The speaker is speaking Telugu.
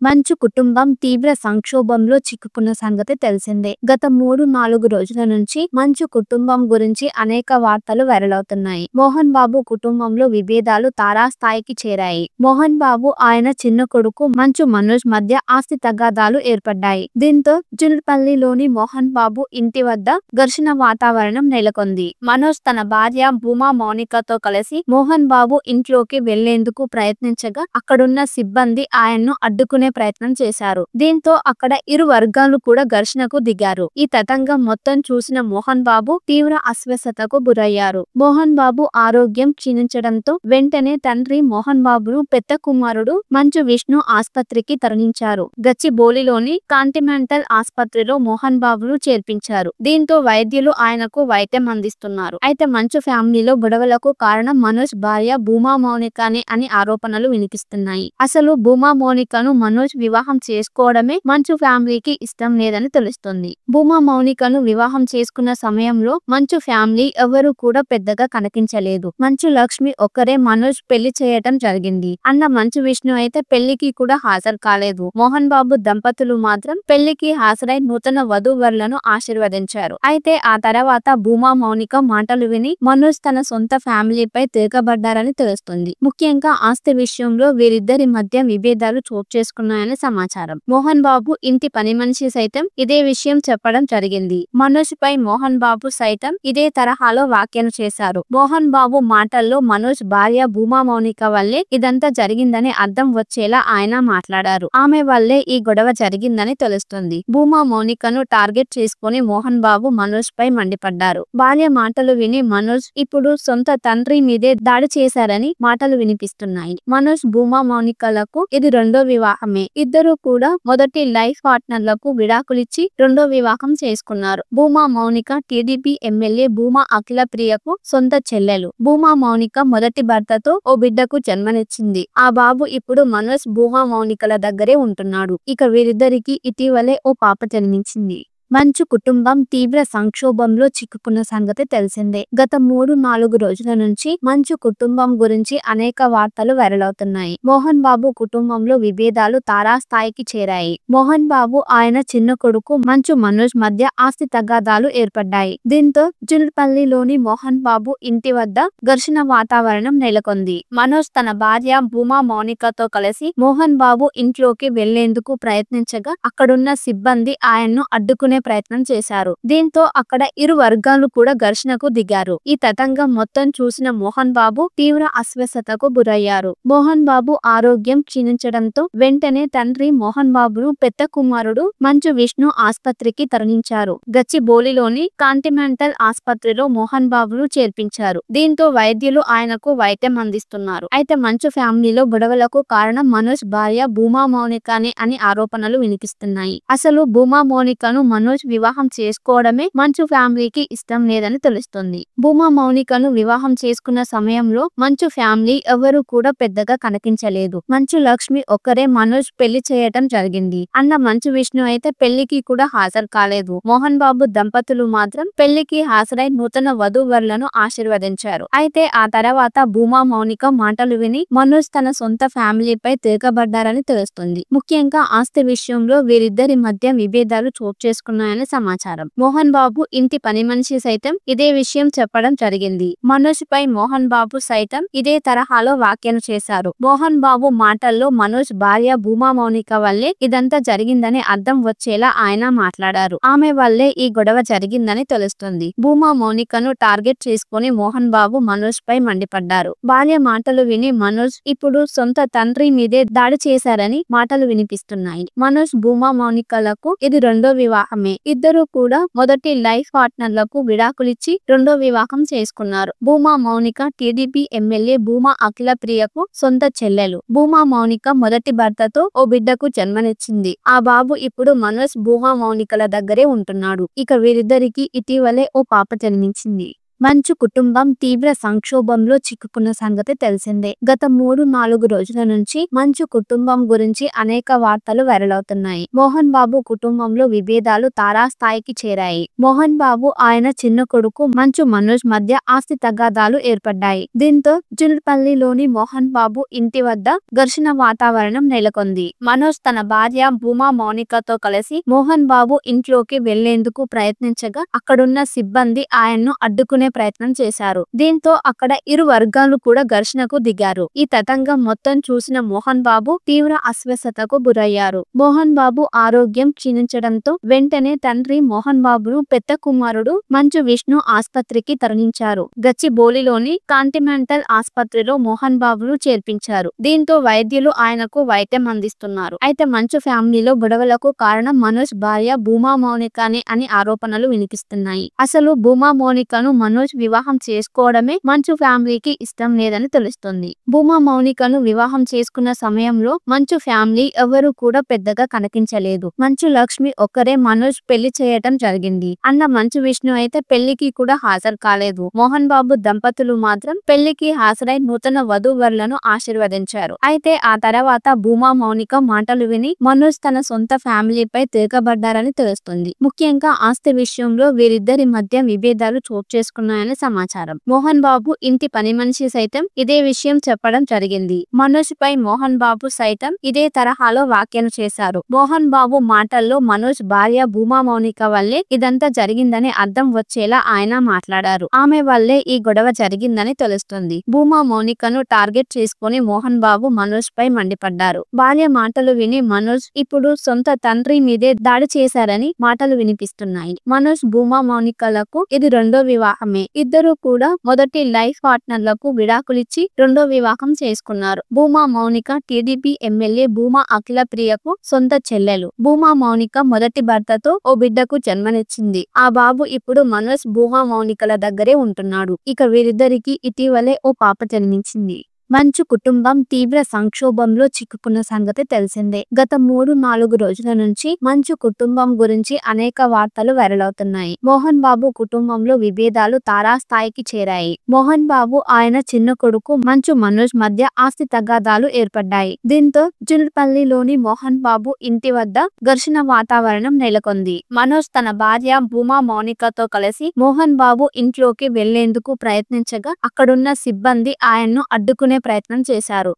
మంచు కుటుంబం తీవ్ర సంక్షోభంలో చిక్కుకున్న సంగతి తెలిసిందే. గత 3-4 రోజుల నుంచి మంచు కుటుంబం గురించి అనేక వార్తలు వైరలవుతున్నాయి. మోహన్ బాబు కుటుంబంలో విభేదాలు తారాస్థాయికి చేరాయి. మోహన్ బాబు ఆయన చిన్న కొడుకు మంచు మనోజ్ మధ్య ఆస్తి తగాదాలు ఏర్పడ్డాయి. దీంతో జున్పల్లిలోని మోహన్ బాబు ఇంటి వద్ద ఘర్షణ వాతావరణం నెలకొంది. మనోజ్ తన భార్య భూమా మౌనికతో కలిసి మోహన్ బాబు ఇంట్లోకి వెళ్లేందుకు ప్రయత్నించగా అక్కడున్న సిబ్బంది ఆయన్ను అడ్డుకునే ప్రయత్నం చేశారు. దీంతో అక్కడ ఇరు వర్గాలు కూడా ఘర్షణకు దిగారు. ఈ తతంగం మొత్తం చూసిన మోహన్ బాబు తీవ్ర అస్వస్థతకు గురయ్యారు. మోహన్ బాబు ఆరోగ్యం క్షీణించడంతో వెంటనే తండ్రి మోహన్ బాబును పెద్ద కుమారుడు మంచు విష్ణు ఆస్పత్రికి తరలించారు. గచ్చిబౌలిలోని కాంటినెంటల్ ఆస్పత్రిలో మోహన్ బాబును చేర్పించారు. దీంతో వైద్యులు ఆయనకు వైద్యం అందిస్తున్నారు. అయితే మంచు ఫ్యామిలీలో గొడవలకు కారణం మనోజ్ భార్య భూమా మౌనికనే అని ఆరోపణలు వినిపిస్తున్నాయి. అసలు భూమా మౌనికను మనోజ్ వివాహం చేసుకోవడమే మంచు ఫ్యామిలీకి ఇష్టం లేదని తెలుస్తుంది. భూమా మౌనికను వివాహం చేసుకున్న సమయంలో మంచు ఫ్యామిలీ ఎవరు కూడా పెద్దగా కనిపించలేదు. మంచు లక్ష్మి ఒక్కరే మనోజ్ పెళ్లి చేయటం జరిగింది అన్న మంచు విష్ణు అయితే పెళ్లికి కూడా హాజరు కాలేదు. మోహన్ బాబు దంపతులు మాత్రం పెళ్లికి హాజరై నూతన వధూవరులను ఆశీర్వదించారు. అయితే ఆ తర్వాత భూమా మౌనిక మాటలు విని మనోజ్ తన సొంత ఫ్యామిలీపై తిరగబడ్డారని తెలుస్తుంది. ముఖ్యంగా ఆస్తి విషయంలో వీరిద్దరి మధ్య విభేదాలు చోటు చేసుకున్నాయని సమాచారం. మోహన్ బాబు ఇంటి పని మనిషి సైతం ఇదే విషయం చెప్పడం జరిగింది. మనోజ్ పై మోహన్ బాబు సైతం ఇదే తరహాలో వ్యాఖ్యలు చేశారు. మోహన్ బాబు మాటల్లో మనోజ్ భార్య భూమా మౌనిక వల్లే ఇదంతా జరిగిందని అర్థం వచ్చేలా ఆయన మాట్లాడారు. ఆమె వల్లే ఈ గొడవ జరిగిందని తెలుస్తుంది. భూమా మౌనికను టార్గెట్ చేసుకుని మోహన్ బాబు మనోజ్ పై మండిపడ్డారు. భార్య మాటలు విని మనోజ్ ఇప్పుడు సొంత తండ్రి మీదే దాడి చేశారని మాటలు వినిపిస్తున్నాయి. మనోజ్ భూమా మౌనికలకు ఇది రెండో వివాహమే. ఇద్దరు కూడా మొదటి లైఫ్ పార్ట్నర్లకు విడాకులిచ్చి రెండో వివాహం చేసుకున్నారు. భూమా మౌనిక టీడీపీ ఎమ్మెల్యే భూమా అఖిల ప్రియకు సొంత చెల్లెలు. భూమా మౌనిక మొదటి భర్తతో ఓ బిడ్డకు జన్మనిచ్చింది. ఆ బాబు ఇప్పుడు మనోజ్ భూమా మౌనికల దగ్గరే ఉంటున్నాడు. ఇక వీరిద్దరికి ఇటీవలే ఓ పాప జన్మించింది. మంచు కుటుంబం తీవ్ర సంక్షోభంలో చిక్కుకున్న సంగతి తెలిసిందే. గత 3-4 రోజుల నుంచి మంచు కుటుంబం గురించి అనేక వార్తలు వైరలవుతున్నాయి. మోహన్ బాబు కుటుంబంలో విభేదాలు తారాస్థాయికి చేరాయి. మోహన్ బాబు ఆయన చిన్న కొడుకు మంచు మనోజ్ మధ్య ఆస్తి తగాదాలు ఏర్పడ్డాయి. దీంతో జున్పల్లిలోని మోహన్ బాబు ఇంటి వద్ద ఘర్షణ వాతావరణం నెలకొంది. మనోజ్ తన భార్య భూమా మౌనికతో కలిసి మోహన్ బాబు ఇంట్లోకి వెళ్లేందుకు ప్రయత్నించగా అక్కడున్న సిబ్బంది ఆయన్ను అడ్డుకునే ప్రయత్నం చేశారు. దీంతో అక్కడ ఇరు వర్గాలు కూడా ఘర్షణకు దిగారు. ఈ తతంగం మొత్తం చూసిన మోహన్ బాబు తీవ్ర అస్వస్థతకు గురయ్యారు. మోహన్ బాబు ఆరోగ్యం క్షీణించడంతో వెంటనే తండ్రి మోహన్ బాబును పెద్ద కుమారుడు మంచు విష్ణు ఆస్పత్రికి తరలించారు. గచ్చిబౌలిలోని కాంటినెంటల్ ఆస్పత్రిలో మోహన్ బాబును చేర్పించారు. దీంతో వైద్యులు ఆయనకు వైద్యం అందిస్తున్నారు. అయితే మంచు ఫ్యామిలీలో గొడవలకు కారణం మనోజ్ భార్య భూమా మౌనికనే అని ఆరోపణలు వినిపిస్తున్నాయి. అసలు భూమా మౌనికను మనోజ్ వివాహం చేసుకోవడమే మంచు ఫ్యామిలీకి ఇష్టం లేదని తెలుస్తుంది. భూమా మౌనికను వివాహం చేసుకున్న సమయంలో మంచు ఫ్యామిలీ ఎవరు కూడా పెద్దగా కనిపించలేదు. మంచు లక్ష్మి ఒక్కరే మనోజ్ పెళ్లి చేయటం జరిగింది అన్న మంచు విష్ణు అయితే పెళ్లికి కూడా హాజరు కాలేదు. మోహన్ బాబు దంపతులు మాత్రం పెళ్లికి హాజరై నూతన వధూవరులను ఆశీర్వదించారు. అయితే ఆ తర్వాత భూమా మౌనిక మాటలు విని మనోజ్ తన సొంత ఫ్యామిలీపై తిరగబడ్డారని తెలుస్తుంది. ముఖ్యంగా ఆస్తి విషయంలో వీరిద్దరి మధ్య విభేదాలు చోటు చేసుకున్నాయని సమాచారం. మోహన్ బాబు ఇంటి పని మనిషి సైతం ఇదే విషయం చెప్పడం జరిగింది. మనోజ్ పై మోహన్ బాబు సైతం ఇదే తరహాలో వ్యాఖ్యలు చేశారు. మోహన్ బాబు మాటల్లో మనోజ్ భార్య భూమా మౌనిక వల్లే ఇదంతా జరిగిందని అర్థం వచ్చేలా ఆయన మాట్లాడారు. ఆమె వల్లే ఈ గొడవ జరిగిందని తెలుస్తుంది. భూమా మౌనికను టార్గెట్ చేసుకుని మోహన్ బాబు మనోజ్ పై మండిపడ్డారు. భార్య మాటలు విని మనోజ్ ఇప్పుడు సొంత తండ్రి మీదే దాడి చేశారని మాటలు వినిపిస్తున్నాయి. మనోజ్ భూమా మౌనికలకు ఇది రెండో వివాహమే. ఇద్దరు కూడా మొదటి లైఫ్ పార్ట్నర్లకు విడాకులిచ్చి రెండో వివాహం చేసుకున్నారు. భూమా మౌనిక టీడీపీ ఎమ్మెల్యే భూమా అఖిల ప్రియకు సొంత చెల్లెలు. భూమా మౌనిక మొదటి భర్తతో ఓ బిడ్డకు జన్మనిచ్చింది. ఆ బాబు ఇప్పుడు మనోజ్ భూమా మౌనికల దగ్గరే ఉంటున్నాడు. ఇక వీరిద్దరికి ఇటీవలే ఓ పాప జన్మించింది. మంచు కుటుంబం తీవ్ర సంక్షోభంలో చిక్కుకున్న సంగతి తెలిసిందే. గత 3-4 రోజుల నుంచి మంచు కుటుంబం గురించి అనేక వార్తలు వెల్లడవుతున్నాయి. మోహన్ బాబు కుటుంబంలో విభేదాలు తారాస్థాయికి చేరాయి. మోహన్ బాబు ఆయన చిన్న కొడుకు మంచు మనోజ్ మధ్య ఆస్తి తగాదాలు ఏర్పడ్డాయి. దీంతో జున్పల్లిలోని మోహన్ బాబు ఇంటి వద్ద ఘర్షణ వాతావరణం నెలకొంది. మనోజ్ తన భార్య భూమా మౌనికతో కలిసి మోహన్ బాబు ఇంట్లోకి వెళ్లేందుకు ప్రయత్నించగా అక్కడున్న సిబ్బంది ఆయన్ను అడ్డుకునే ప్రయత్నం చేశారు. దీంతో అక్కడ ఇరు వర్గాలు కూడా ఘర్షణకు దిగారు. ఈ తతంగం మొత్తం చూసిన మోహన్ బాబు తీవ్ర అస్వస్థతకు గురయ్యారు. మోహన్ బాబు ఆరోగ్యం క్షీణించడంతో వెంటనే తండ్రి మోహన్ బాబును పెద్ద కుమారుడు మంచు విష్ణు ఆస్పత్రికి తరలించారు. గచ్చిబౌలిలోని కాంటినెంటల్ ఆస్పత్రిలో మోహన్ బాబును చేర్పించారు. దీంతో వైద్యులు ఆయనకు వైద్యం అందిస్తున్నారు. అయితే మంచు ఫ్యామిలీలో గొడవలకు కారణం మనోజ్ భార్య భూమా మౌనికనే అని ఆరోపణలు వినిపిస్తున్నాయి. అసలు భూమా మౌనికను మనోజ్ వివాహం చేసుకోవడమే మంచు ఫ్యామిలీకి ఇష్టం లేదని తెలుస్తుంది. భూమా మౌనికను వివాహం చేసుకున్న సమయంలో మంచు ఫ్యామిలీ ఎవరు కూడా పెద్దగా కనిపించలేదు. మంచు లక్ష్మి ఒక్కరే మనోజ్ పెళ్లి చేయటం జరిగింది అన్న మంచు విష్ణు అయితే పెళ్లికి కూడా హాజరు కాలేదు. మోహన్ బాబు దంపతులు మాత్రం పెళ్లికి హాజరై నూతన వధూవరులను ఆశీర్వదించారు. అయితే ఆ తర్వాత భూమా మౌనిక మాటలు విని మనోజ్ తన సొంత ఫ్యామిలీపై తిరగబడ్డారని తెలుస్తుంది. ముఖ్యంగా ఆస్తి విషయంలో వీరిద్దరి మధ్య విభేదాలు చోటు చేసుకున్నాయని సమాచారం. మోహన్ బాబు ఇంటి పని మనిషి సైతం ఇదే విషయం చెప్పడం జరిగింది. మనోజ్ పై మోహన్ బాబు సైతం ఇదే తరహాలో వ్యాఖ్యలు చేశారు. మోహన్ బాబు మాటల్లో మనోజ్ భార్య భూమా మౌనిక వల్లే ఇదంతా జరిగిందని అర్థం వచ్చేలా ఆయన మాట్లాడారు. ఆమె వల్లే ఈ గొడవ జరిగిందని తెలుస్తుంది. భూమా మౌనికను టార్గెట్ చేసుకుని మోహన్ బాబు మనోజ్ పై మండిపడ్డారు. భార్య మాటలు విని మనోజ్ ఇప్పుడు సొంత తండ్రి మీదే దాడి చేశారని మాటలు వినిపిస్తున్నాయి. మనోజ్ భూమా మౌనికలకు ఇది రెండో వివాహమే. ఇద్దరు కూడా మొదటి లైఫ్ పార్ట్నర్లకు విడాకులిచ్చి రెండో వివాహం చేసుకున్నారు. భూమా మౌనిక టీడీపీ ఎమ్మెల్యే భూమా అఖిల ప్రియకు సొంత చెల్లెలు. భూమా మౌనిక మొదటి భర్తతో ఓ బిడ్డకు జన్మనిచ్చింది. ఆ బాబు ఇప్పుడు మనోజ్ భూమా మౌనికల దగ్గరే ఉంటున్నాడు. ఇక వీరిద్దరికి ఇటీవలే ఓ పాప జన్మించింది. మంచు కుటుంబం తీవ్ర సంక్షోభంలో చిక్కుకున్న సంగతి తెలిసిందే. గత 3-4 రోజుల నుంచి మంచు కుటుంబం గురించి అనేక వార్తలు వెల్లడవుతున్నాయి. మోహన్ బాబు కుటుంబంలో విభేదాలు తారాస్థాయికి చేరాయి. మోహన్ బాబు ఆయన చిన్న కొడుకు మంచు మనోజ్ మధ్య ఆస్తి తగాదాలు ఏర్పడ్డాయి. దీంతో జున్పల్లిలోని మోహన్ బాబు ఇంటి వద్ద ఘర్షణ వాతావరణం నెలకొంది. మనోజ్ తన భార్య భూమా మౌనికతో కలిసి మోహన్ బాబు ఇంట్లోకి వెళ్లేందుకు ప్రయత్నించగా అక్కడున్న సిబ్బంది ఆయన్ను అడ్డుకునే ప్రయత్నం చేశారు.